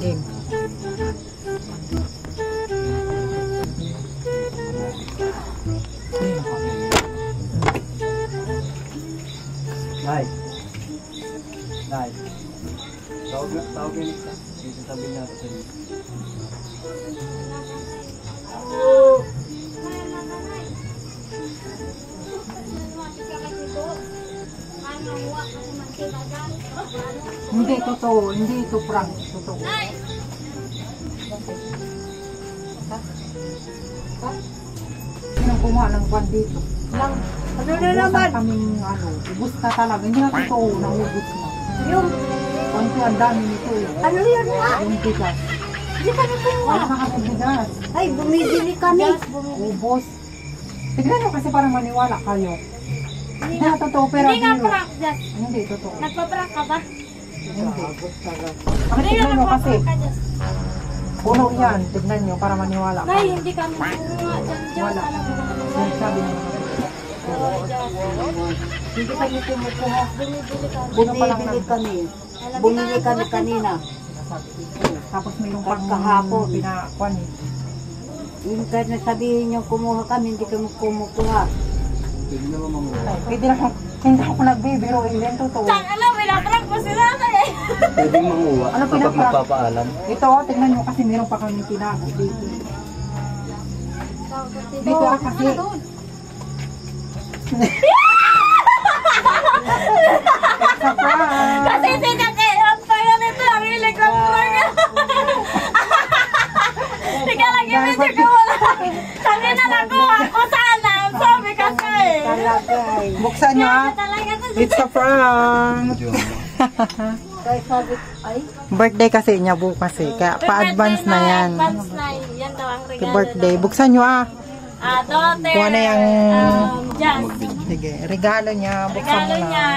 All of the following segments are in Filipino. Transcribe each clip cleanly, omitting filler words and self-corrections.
saging. Nay. Nay. Tawag yun isa. Yung sasabihin niya sa inyo. Hindi totoo, hindi ito prank, totoo. Sinong kumuha ng kwan dito? Ano na naman? Kaming ubus na talaga, hindi na totoo, naubos na. Yung, Konti ang dami nito eh. ano yun nga? Yung bigas. Hindi kami kumuha. Wala na kasi bigas. Ay, bumibili kami. Ubos. Tignan nyo kasi parang maniwala kayo. Hindi na totoo, pero Hindi nga biro. prank, Jess. Hindi totoo. Nagpa-prank ka ba? Hindi. Hindi nga Tignan nyo kasi, nagpa-prank ka, Jess. puno yan. Tignan nyo para maniwala Nay, kayo. hindi kami kumuha dyan, Jess. Wala. Alam mo naman. Yung sabi nyo. Oo, Jess. Hindi kami kumukuha. Bumibili kami. Bumibili kami. Bumili kami kanina. Tapos mayroong pang Kahapon. pinakwan eh. Yung kahit nasabihin yung kumuha kami, hindi kami kumukuha. Pwede naman manguha. Ay, pwede na hindi ako nagbibiro. Ilan totoo. Saan alam, pinaprank mo sila eh. Pwede manguha Ano kapag pinaprank? magpapaalam. Ito, tignan nyo kasi meron pa kami tinago dito. Dito kasi. Sa prank. Kasi sinakayot pa yan ito. Ang hilig ng prank. Sige lang, i-video ko wala. Sabi na nakuha ko sana. Ang sabi kasi. Talagay. Buksan nyo ah. Talaga to. It's a prank. Kaya sabi, ay, Birthday kasi niya bukas eh. Kaya pa-advance na yan. Advance na. Yan daw ang regalo. Birthday. Buksan nyo ah. Daughter. Kuha na yung... Jazz. Sige, regalo niya. Buksan Regalo mo na. niya.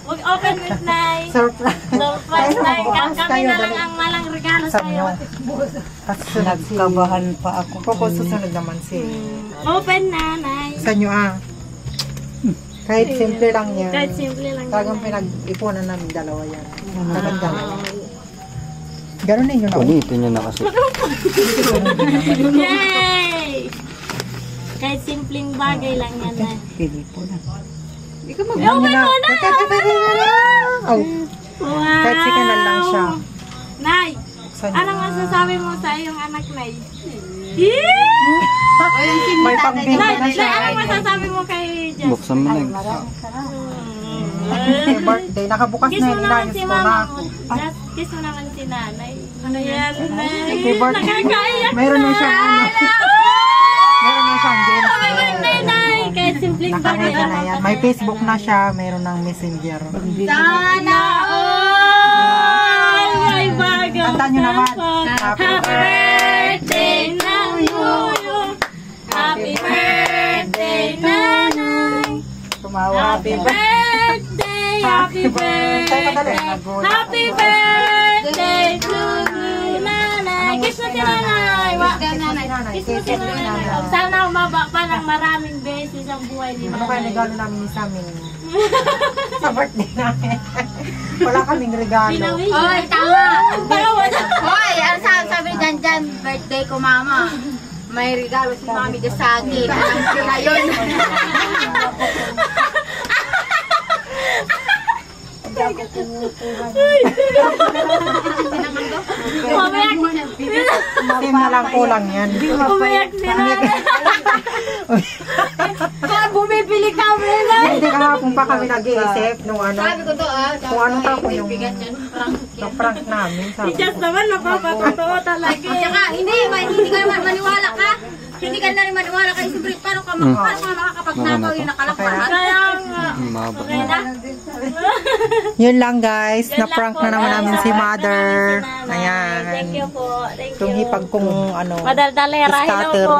Huwag open with Nay. Surprise. Surprise Nay. Bukas Kami kayo, na lang dali. ang malang regalo Sab nyo. sa'yo. Kasi sunod si... nagkabahan pa ako. Poco, susunod naman si... Open na, Nay. Buksan nyo ah. Kahit simple lang yan. Kahit simple lang. Talagang pinag-ipunan namin dalawa yan. Talagang dalawa. Ganun ninyo na. Punitin nyo na kasi. Yay! Kahit simpleng bagay lang yan, Nay. Pili po na. Open nyo na. Oh, Wow! kahit sikanan lang siya. Nay, Buksan nyo anong na. masasabi mo sa iyong anak, Nay? May pangbili Nay, na Nay, siya. anong masasabi mo kay Jess? Buksan mo na yun. May birthday. Nakabukas Kiss na mo yung naman inayos si ko mama na. mo. Just kiss mo naman si nanay. Ano yan, Nay? Happy birthday. Nakakaiyak Meron na siyang ano. Meron na siyang games. Happy birthday, Nay! Kahit simpleng bagay Nakameta lang. na yan. May Facebook na siya. Meron ng Messenger. Sana all may bago. Kanta nyo naman. Happy birthday na you. Happy birthday, nanay. Tumawa. Happy birthday, happy birthday, happy birthday to you, nanay. Kiss mo si nanay. Kiss mo si nanay. Sana umaba pa ng maraming beses ang buhay ni Ano kaya nanay. regalo namin sa amin? Sa birthday namin. Wala kaming regalo. Pinawi. Oy, tama. Tawa na. Hoy, ang sabi dyan, birthday ko mama. May regalo si Mami de sa akin. Alam ko na yun. Umayak. Sim na lang kulang yan. Umayak si nanay. Kaya bumibili kami na. Hindi kahapon pa kami nag-iisip nung ano. Sabi ko to Kung ano pa ako yung bigat yan. na-prank namin. Si Sabi Jess naman napapatotoo talaga. Tsaka, hindi ka naman maniwala ka. Hindi ka na rin maniwala ka. Siyempre, paano ka makakapag-nakaw yung nakalakpahan? Kaya nga. Mahaba Okay na? Yun lang guys. Yan Na-prank lang po, na naman namin guys. si Na-prank mother. na namin si nanay. Ayan. Thank you po. Thank Yung you. hipag kong ano. Madaldalera, hello scatter. po.